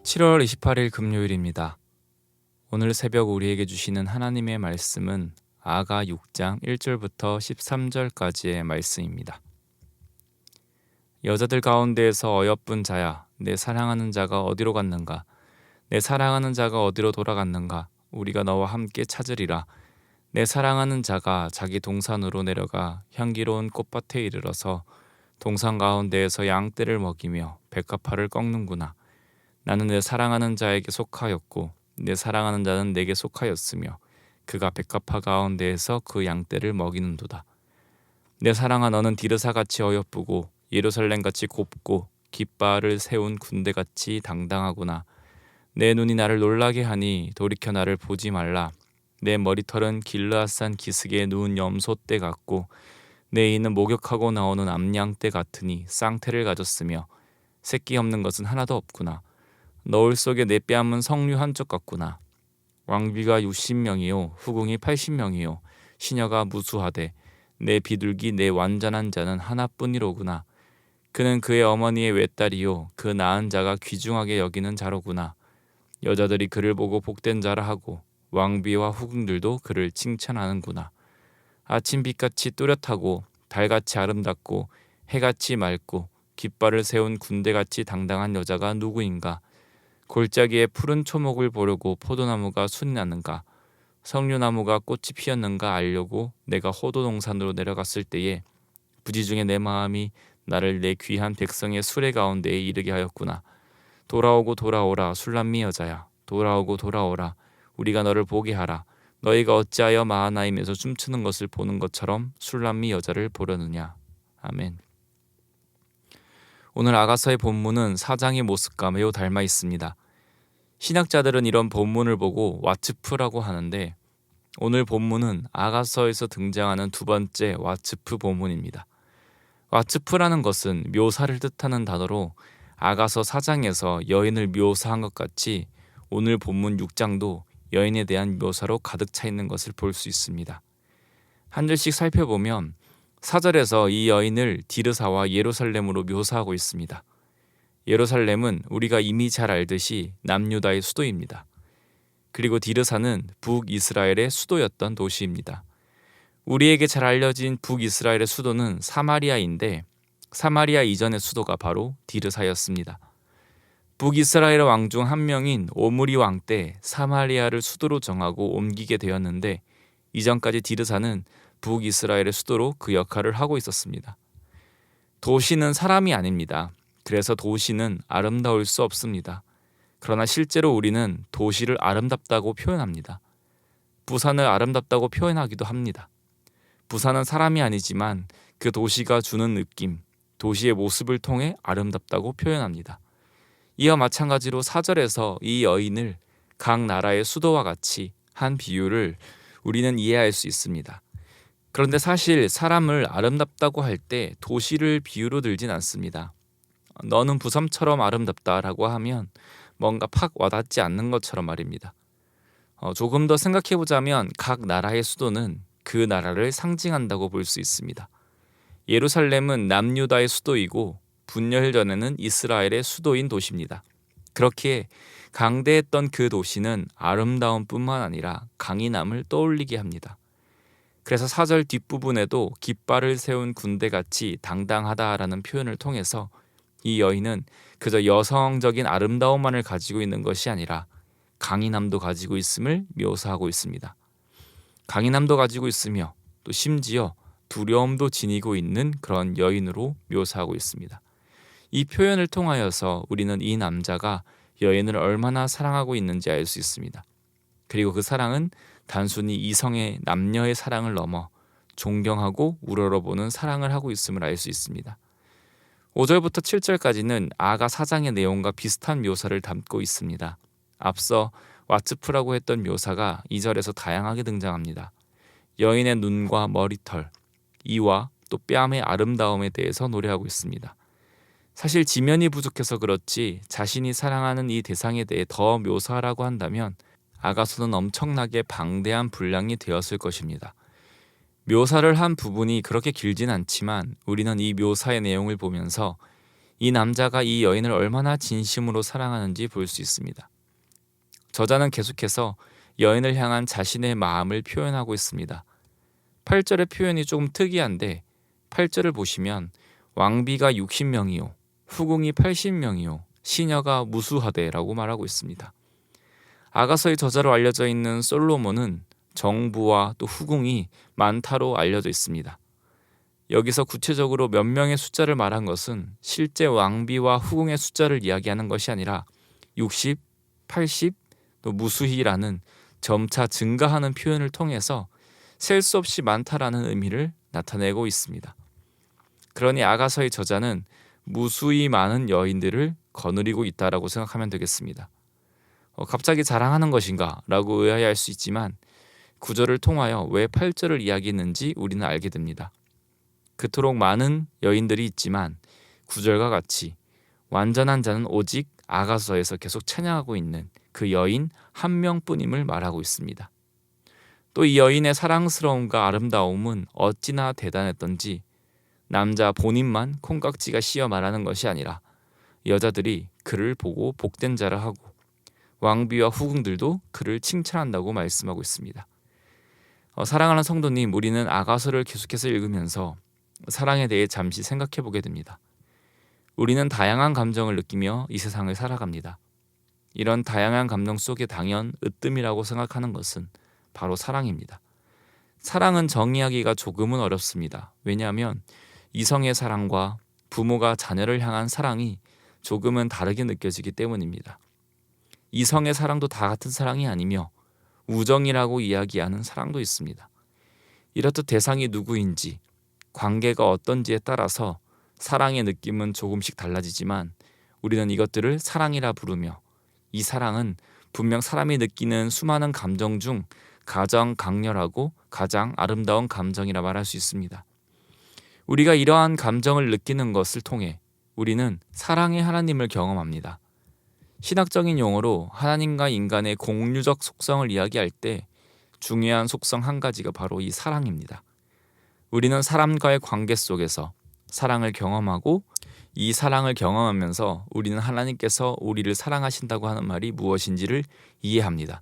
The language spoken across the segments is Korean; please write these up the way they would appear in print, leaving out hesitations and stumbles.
7월 28일 금요일입니다. 오늘 새벽 우리에게 주시는 하나님의 말씀은 아가 6장 1절부터 13절까지의 말씀입니다. 여자들 가운데에서 어여쁜 자야, 내 사랑하는 자가 어디로 갔는가? 내 사랑하는 자가 어디로 돌아갔는가? 우리가 너와 함께 찾으리라. 내 사랑하는 자가 자기 동산으로 내려가 향기로운 꽃밭에 이르러서 동산 가운데에서 양떼를 먹이며 백합화를 꺾는구나. 나는 내 사랑하는 자에게 속하였고 내 사랑하는 자는 내게 속하였으며 그가 백합화 가운데에서 그 양떼를 먹이는도다. 내 사랑아, 너는 디르사같이 어여쁘고 예루살렘같이 곱고 깃발을 세운 군대같이 당당하구나. 내 눈이 나를 놀라게 하니 돌이켜 나를 보지 말라. 내 머리털은 길르앗산 기슭에 누운 염소떼 같고 내 이는 목욕하고 나오는 암양떼 같으니 쌍태를 가졌으며 새끼 없는 것은 하나도 없구나. 너울 속에 내 뺨은 석류 한쪽 같구나. 왕비가 60명이요 후궁이 80명이요 시녀가 무수하되 내 비둘기 내 완전한 자는 하나뿐이로구나. 그는 그의 어머니의 외딸이요 그 낳은 자가 귀중하게 여기는 자로구나. 여자들이 그를 보고 복된 자라 하고 왕비와 후궁들도 그를 칭찬하는구나. 아침 빛같이 또렷하고 달같이 아름답고 해같이 맑고 깃발을 세운 군대같이 당당한 여자가 누구인가? 골짜기에 푸른 초목을 보려고 포도나무가 순이 났는가? 석류나무가 꽃이 피었는가 알려고 내가 호도 동산으로 내려갔을 때에 부지중에 내 마음이 나를 내 귀한 백성의 수레 가운데에 이르게 하였구나. 돌아오고 돌아오라 술람미 여자야. 돌아오고 돌아오라. 우리가 너를 보게 하라. 너희가 어찌하여 마하나임에서 춤추는 것을 보는 것처럼 술람미 여자를 보려느냐. 아멘. 오늘 아가서의 본문은 사장의 모습과 매우 닮아 있습니다. 신학자들은 이런 본문을 보고 와츠프라고 하는데 오늘 본문은 아가서에서 등장하는 두 번째 와츠프 본문입니다. 와츠프라는 것은 묘사를 뜻하는 단어로 아가서 4장에서 여인을 묘사한 것 같이 오늘 본문 6장도 여인에 대한 묘사로 가득 차 있는 것을 볼 수 있습니다. 한 절씩 살펴보면 4절에서 이 여인을 디르사와 예루살렘으로 묘사하고 있습니다. 예루살렘은 우리가 이미 잘 알듯이 남유다의 수도입니다. 그리고 디르사는 북이스라엘의 수도였던 도시입니다. 우리에게 잘 알려진 북이스라엘의 수도는 사마리아인데 사마리아 이전의 수도가 바로 디르사였습니다. 북이스라엘 왕 중 한 명인 오므리 왕 때 사마리아를 수도로 정하고 옮기게 되었는데 이전까지 디르사는 북이스라엘의 수도로 그 역할을 하고 있었습니다. 도시는 사람이 아닙니다. 그래서 도시는 아름다울 수 없습니다. 그러나 실제로 우리는 도시를 아름답다고 표현합니다. 부산을 아름답다고 표현하기도 합니다. 부산은 사람이 아니지만 그 도시가 주는 느낌, 도시의 모습을 통해 아름답다고 표현합니다. 이와 마찬가지로 4절에서 이 여인을 각 나라의 수도와 같이 한 비유를 우리는 이해할 수 있습니다. 그런데 사실 사람을 아름답다고 할 때 도시를 비유로 들진 않습니다. 너는 부산처럼 아름답다라고 하면 뭔가 팍 와닿지 않는 것처럼 말입니다. 조금 더 생각해보자면 각 나라의 수도는 그 나라를 상징한다고 볼 수 있습니다. 예루살렘은 남유다의 수도이고 분열 전에는 이스라엘의 수도인 도시입니다. 그렇기에 강대했던 그 도시는 아름다움뿐만 아니라 강인함을 떠올리게 합니다. 그래서 4절 뒷부분에도 깃발을 세운 군대같이 당당하다라는 표현을 통해서 이 여인은 그저 여성적인 아름다움만을 가지고 있는 것이 아니라 강인함도 가지고 있음을 묘사하고 있습니다. 강인함도 가지고 있으며 또 심지어 두려움도 지니고 있는 그런 여인으로 묘사하고 있습니다. 이 표현을 통하여서 우리는 이 남자가 여인을 얼마나 사랑하고 있는지 알 수 있습니다. 그리고 그 사랑은 단순히 이성의 남녀의 사랑을 넘어 존경하고 우러러보는 사랑을 하고 있음을 알 수 있습니다. 5절부터 7절까지는 아가 4장의 내용과 비슷한 묘사를 담고 있습니다. 앞서 와츠프라고 했던 묘사가 2절에서 다양하게 등장합니다. 여인의 눈과 머리털, 이와 또 뺨의 아름다움에 대해서 노래하고 있습니다. 사실 지면이 부족해서 그렇지 자신이 사랑하는 이 대상에 대해 더 묘사하라고 한다면 아가서는 엄청나게 방대한 분량이 되었을 것입니다. 묘사를 한 부분이 그렇게 길진 않지만 우리는 이 묘사의 내용을 보면서 이 남자가 이 여인을 얼마나 진심으로 사랑하는지 볼 수 있습니다. 저자는 계속해서 여인을 향한 자신의 마음을 표현하고 있습니다. 8절의 표현이 조금 특이한데 8절을 보시면 왕비가 60명이요 후궁이 80명이요 시녀가 무수하되라고 말하고 있습니다. 아가서의 저자로 알려져 있는 솔로몬은 정부와 또 후궁이 많다로 알려져 있습니다. 여기서 구체적으로 몇 명의 숫자를 말한 것은 실제 왕비와 후궁의 숫자를 이야기하는 것이 아니라 60, 80, 또 무수히라는 점차 증가하는 표현을 통해서 셀 수 없이 많다라는 의미를 나타내고 있습니다. 그러니 아가서의 저자는 무수히 많은 여인들을 거느리고 있다라고 생각하면 되겠습니다. 갑자기 자랑하는 것인가? 라고 의아해할 수 있지만 구절을 통하여 왜 8절을 이야기했는지 우리는 알게 됩니다. 그토록 많은 여인들이 있지만 구절과 같이 완전한 자는 오직 아가서에서 계속 찬양하고 있는 그 여인 한 명뿐임을 말하고 있습니다. 또 이 여인의 사랑스러움과 아름다움은 어찌나 대단했던지 남자 본인만 콩깍지가 씌어 말하는 것이 아니라 여자들이 그를 보고 복된 자라 하고 왕비와 후궁들도 그를 칭찬한다고 말씀하고 있습니다. 사랑하는 성도님, 우리는 아가서를 계속해서 읽으면서 사랑에 대해 잠시 생각해 보게 됩니다. 우리는 다양한 감정을 느끼며 이 세상을 살아갑니다. 이런 다양한 감정 속에 당연 으뜸이라고 생각하는 것은 바로 사랑입니다. 사랑은 정의하기가 조금은 어렵습니다. 왜냐하면 이성의 사랑과 부모가 자녀를 향한 사랑이 조금은 다르게 느껴지기 때문입니다. 이성의 사랑도 다 같은 사랑이 아니며 우정이라고 이야기하는 사랑도 있습니다. 이렇듯 대상이 누구인지, 관계가 어떤지에 따라서 사랑의 느낌은 조금씩 달라지지만 우리는 이것들을 사랑이라 부르며 이 사랑은 분명 사람이 느끼는 수많은 감정 중 가장 강렬하고 가장 아름다운 감정이라 말할 수 있습니다. 우리가 이러한 감정을 느끼는 것을 통해 우리는 사랑의 하나님을 경험합니다. 신학적인 용어로 하나님과 인간의 공유적 속성을 이야기할 때 중요한 속성 한 가지가 바로 이 사랑입니다. 우리는 사람과의 관계 속에서 사랑을 경험하고 이 사랑을 경험하면서 우리는 하나님께서 우리를 사랑하신다고 하는 말이 무엇인지를 이해합니다.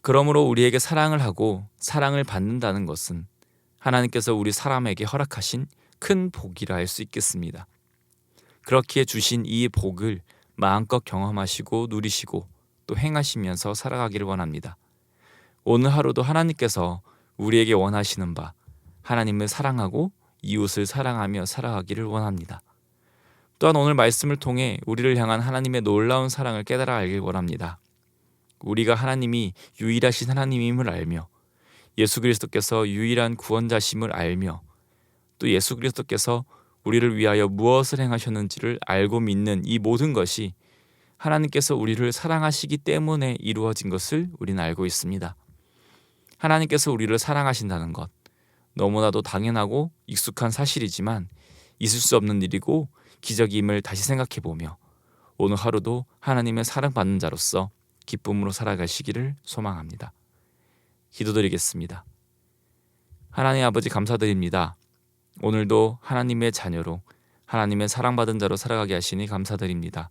그러므로 우리에게 사랑을 하고 사랑을 받는다는 것은 하나님께서 우리 사람에게 허락하신 큰 복이라 할 수 있겠습니다. 그렇기에 주신 이 복을 마음껏 경험하시고 누리시고 또 행하시면서 살아가기를 원합니다. 오늘 하루도 하나님께서 우리에게 원하시는 바 하나님을 사랑하고 이웃을 사랑하며 살아가기를 원합니다. 또한 오늘 말씀을 통해 우리를 향한 하나님의 놀라운 사랑을 깨달아 알길 원합니다. 우리가 하나님이 유일하신 하나님임을 알며 예수 그리스도께서 유일한 구원자심을 알며 또 예수 그리스도께서 우리를 위하여 무엇을 행하셨는지를 알고 믿는 이 모든 것이 하나님께서 우리를 사랑하시기 때문에 이루어진 것을 우리는 알고 있습니다. 하나님께서 우리를 사랑하신다는 것, 너무나도 당연하고 익숙한 사실이지만 있을 수 없는 일이고 기적임을 다시 생각해보며 오늘 하루도 하나님의 사랑받는 자로서 기쁨으로 살아가시기를 소망합니다. 기도드리겠습니다. 하나님 아버지 감사드립니다. 오늘도 하나님의 자녀로 하나님의 사랑받은 자로 살아가게 하시니 감사드립니다.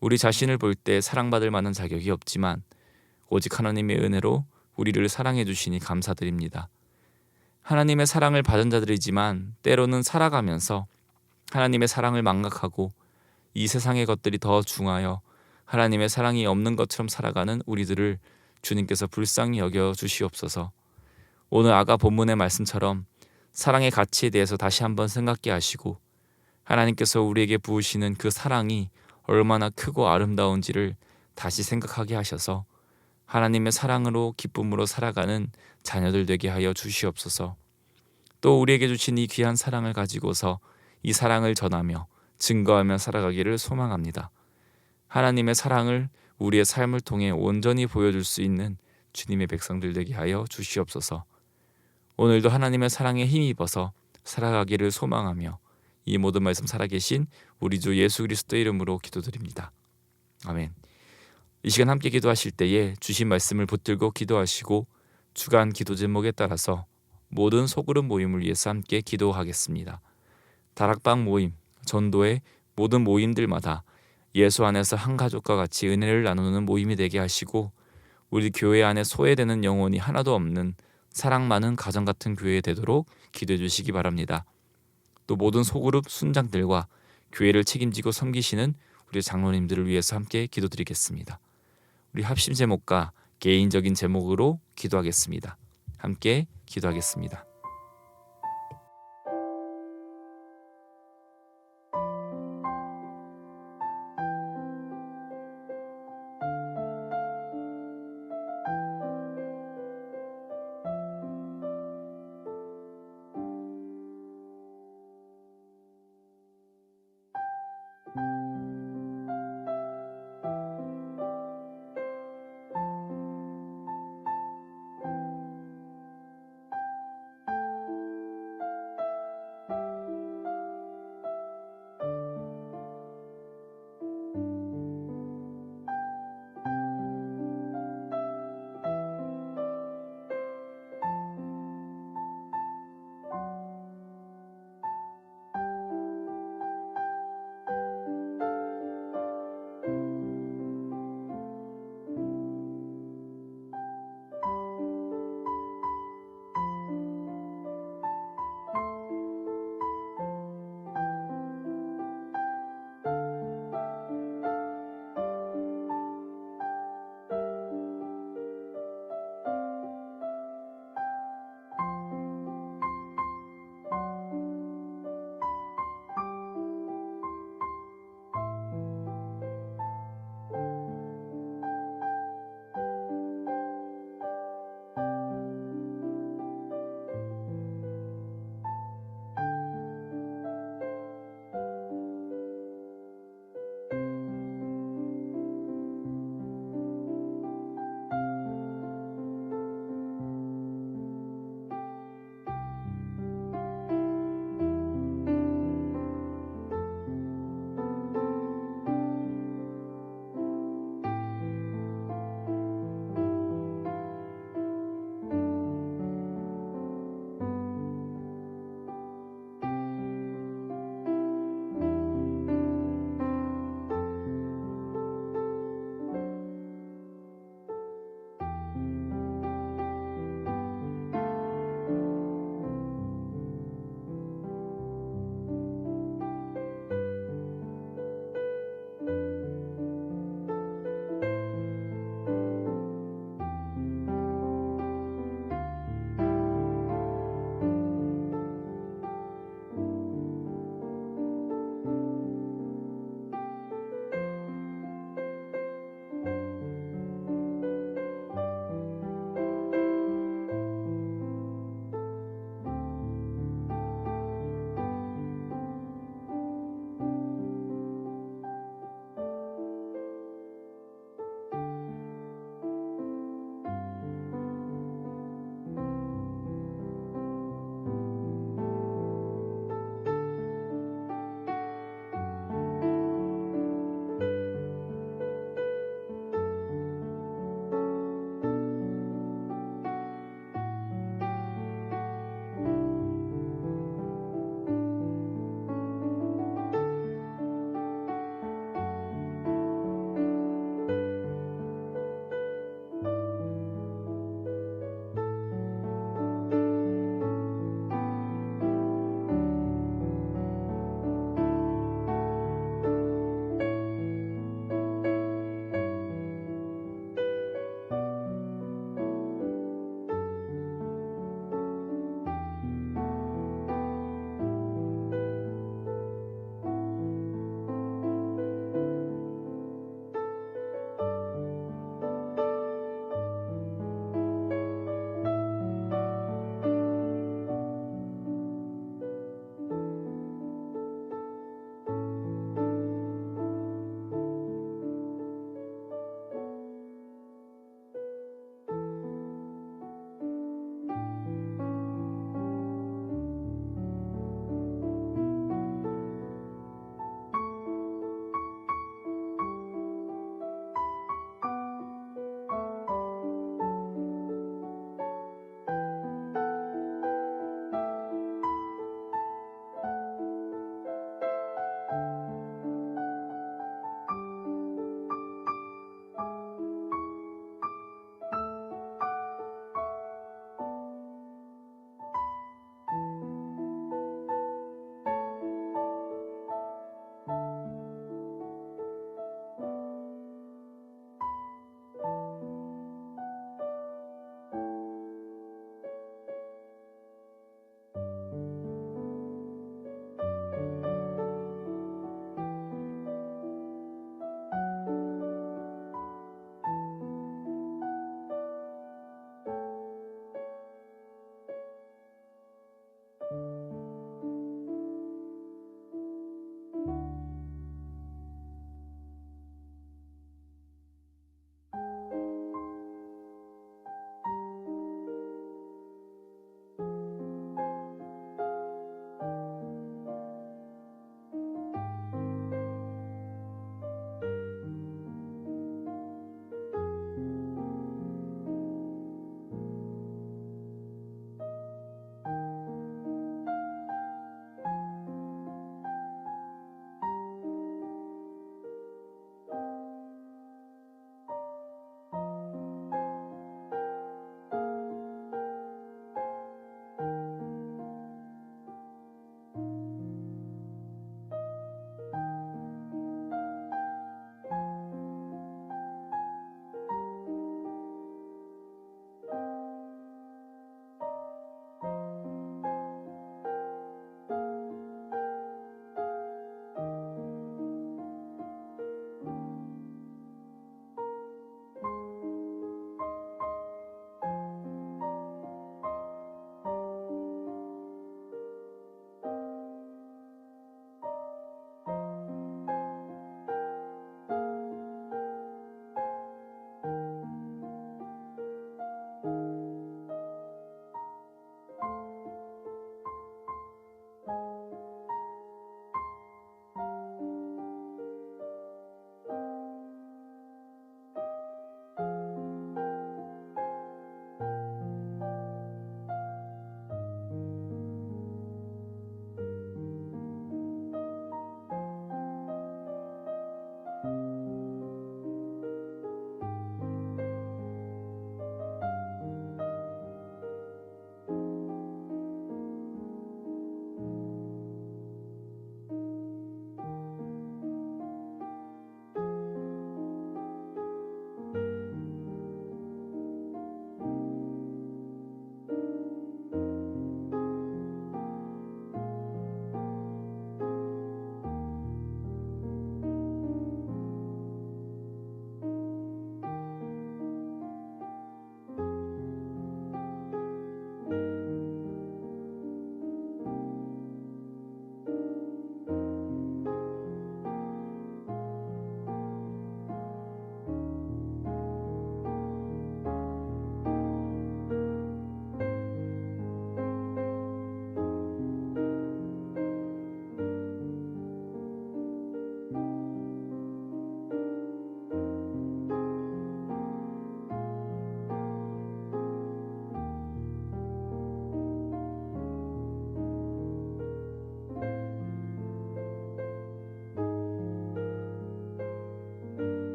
우리 자신을 볼 때 사랑받을 만한 자격이 없지만 오직 하나님의 은혜로 우리를 사랑해 주시니 감사드립니다. 하나님의 사랑을 받은 자들이지만 때로는 살아가면서 하나님의 사랑을 망각하고 이 세상의 것들이 더 중하여 하나님의 사랑이 없는 것처럼 살아가는 우리들을 주님께서 불쌍히 여겨 주시옵소서. 오늘 아가 본문의 말씀처럼 사랑의 가치에 대해서 다시 한번 생각게 하시고 하나님께서 우리에게 부으시는 그 사랑이 얼마나 크고 아름다운지를 다시 생각하게 하셔서 하나님의 사랑으로 기쁨으로 살아가는 자녀들 되게 하여 주시옵소서. 또 우리에게 주신 이 귀한 사랑을 가지고서 이 사랑을 전하며 증거하며 살아가기를 소망합니다. 하나님의 사랑을 우리의 삶을 통해 온전히 보여줄 수 있는 주님의 백성들 되게 하여 주시옵소서. 오늘도 하나님의 사랑에 힘입어서 살아가기를 소망하며 이 모든 말씀 살아계신 우리 주 예수 그리스도 이름으로 기도드립니다. 아멘. 이 시간 함께 기도하실 때에 주신 말씀을 붙들고 기도하시고 주간 기도 제목에 따라서 모든 소그룹 모임을 위해서 함께 기도하겠습니다. 다락방 모임, 전도회 모든 모임들마다 예수 안에서 한 가족과 같이 은혜를 나누는 모임이 되게 하시고 우리 교회 안에 소외되는 영혼이 하나도 없는 사랑 많은 가정 같은 교회 되도록 기도해 주시기 바랍니다. 또 모든 소그룹 순장들과 교회를 책임지고 섬기시는 우리 장로님들을 위해서 함께 기도드리겠습니다. 우리 합심 제목과 개인적인 제목으로 기도하겠습니다. 함께 기도하겠습니다.